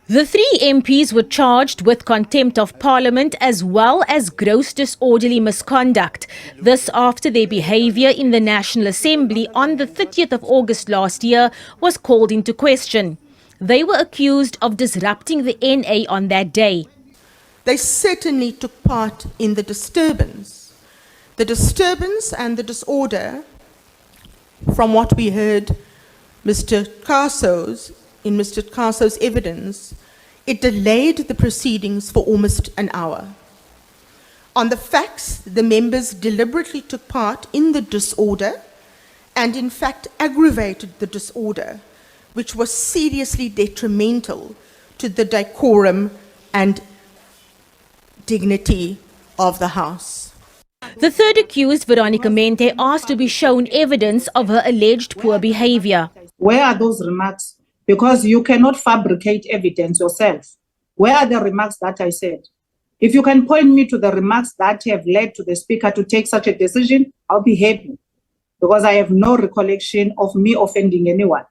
The three MPs were charged with contempt of Parliament as well as gross disorderly misconduct. This after their behaviour in the National Assembly on the 30th of August last year was called into question. They were accused of disrupting the NA on that day. They certainly took part in the disturbance. The disturbance and the disorder, from what we heard Mr. Kaso's evidence, it delayed the proceedings for almost an hour. On the facts, the members deliberately took part in the disorder and in fact aggravated the disorder, which was seriously detrimental to the decorum and dignity of the House. The third accused, Veronica Mente, asked to be shown evidence of her alleged poor behaviour. Where are those remarks? Because you cannot fabricate evidence yourself. Where are the remarks that I said? If you can point me to the remarks that have led to the Speaker to take such a decision, I'll be happy, because I have no recollection of me offending anyone.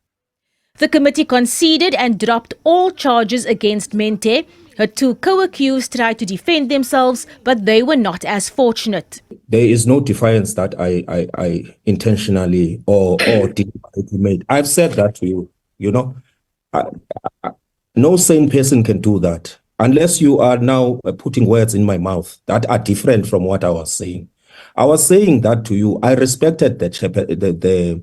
The committee conceded and dropped all charges against Mente. Her two co-accused tried to defend themselves, but they were not as fortunate. There is no defiance that I intentionally or deliberately made. I've said that to you, you know. No sane person can do that unless you are now putting words in my mouth that are different from what I was saying. I was saying that to you. I respected the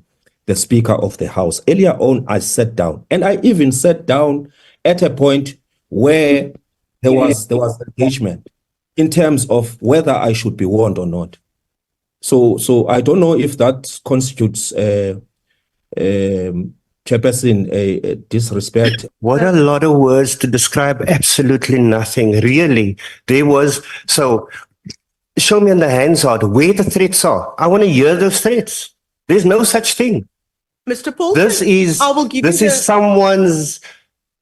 Speaker of the House. Earlier on, I sat down, and I even sat down at a point where there was engagement in terms of whether I should be warned or not. So I don't know if that constitutes Chairperson a disrespect. What a lot of words to describe absolutely nothing. Really, there was. So show me on the Hansard where the threats are. I want to hear those threats. There's no such thing. Mr. Paulsen, this is someone's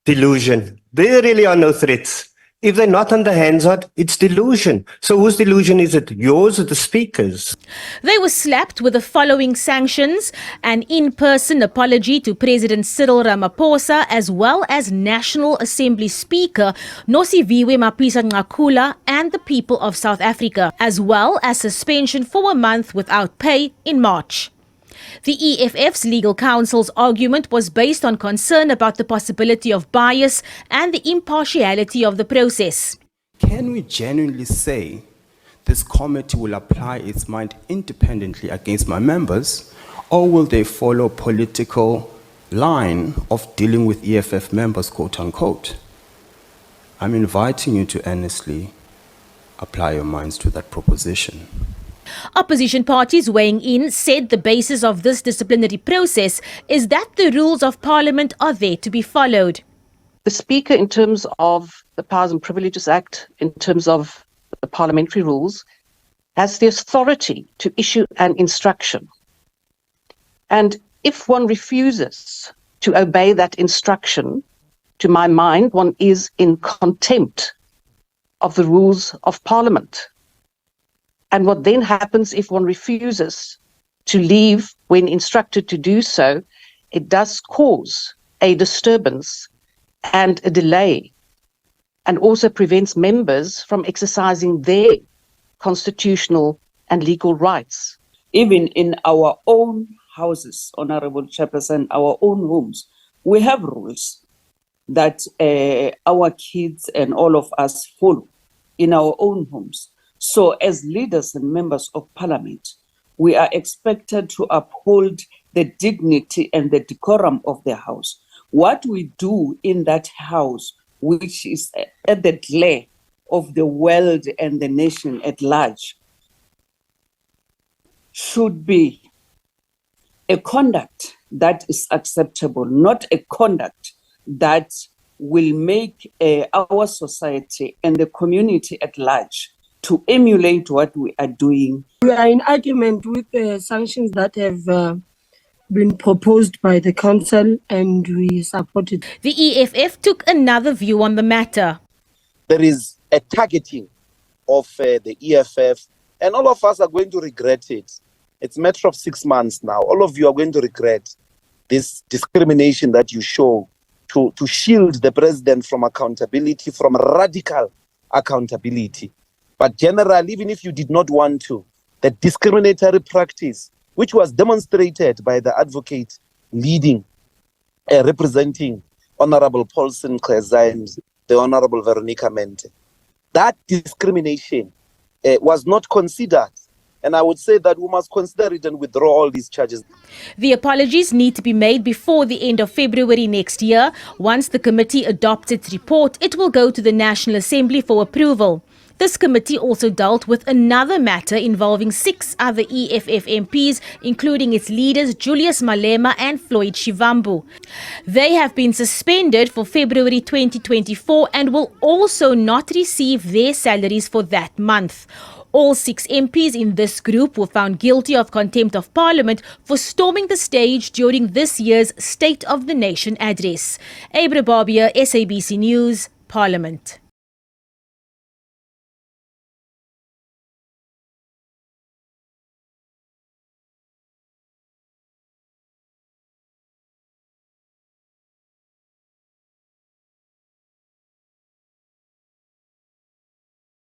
delusion. There really are no threats. If they're not on the Hansard, it's delusion. So whose delusion is it? Yours or the Speaker's? They were slapped with the following sanctions: an in-person apology to President Cyril Ramaphosa, as well as National Assembly Speaker Nosiviwe Mapisa-Nqakula and the people of South Africa, as well as suspension for a month without pay in March. The EFF's legal counsel's argument was based on concern about the possibility of bias and the impartiality of the process. Can we genuinely say this committee will apply its mind independently against my members, or will they follow a political line of dealing with EFF members, quote unquote? I'm inviting you to earnestly apply your minds to that proposition. Opposition parties weighing in said the basis of this disciplinary process is that the rules of Parliament are there to be followed. The Speaker, in terms of the Powers and Privileges Act, in terms of the parliamentary rules, has the authority to issue an instruction. And if one refuses to obey that instruction, to my mind, one is in contempt of the rules of Parliament. And what then happens if one refuses to leave when instructed to do so, it does cause a disturbance and a delay, and also prevents members from exercising their constitutional and legal rights. Even in our own houses, Honorable Chairperson, our own homes, we have rules that our kids and all of us follow in our own homes. So as leaders and members of Parliament, we are expected to uphold the dignity and the decorum of the House. What we do in that House, which is at the glare of the world and the nation at large, should be a conduct that is acceptable, not a conduct that will make our society and the community at large to emulate what we are doing. We are in argument with the sanctions that have been proposed by the Council, and we support it. The EFF took another view on the matter. There is a targeting of the EFF, and all of us are going to regret it. It's a matter of 6 months now. All of you are going to regret this discrimination that you show to shield the president from accountability, from radical accountability. But generally, even if you did not want to, the discriminatory practice, which was demonstrated by the advocate leading, representing Honorable Paulsen and Ceza and the Honorable Veronica Mente, that discrimination was not considered. And I would say that we must consider it and withdraw all these charges. The apologies need to be made before the end of February next year. Once the committee adopts its report, it will go to the National Assembly for approval. This committee also dealt with another matter involving 6 other EFF MPs, including its leaders Julius Malema and Floyd Shivambu. They have been suspended for February 2024 and will also not receive their salaries for that month. All 6 MPs in this group were found guilty of contempt of Parliament for storming the stage during this year's State of the Nation address. Abra Barbia, SABC News, Parliament.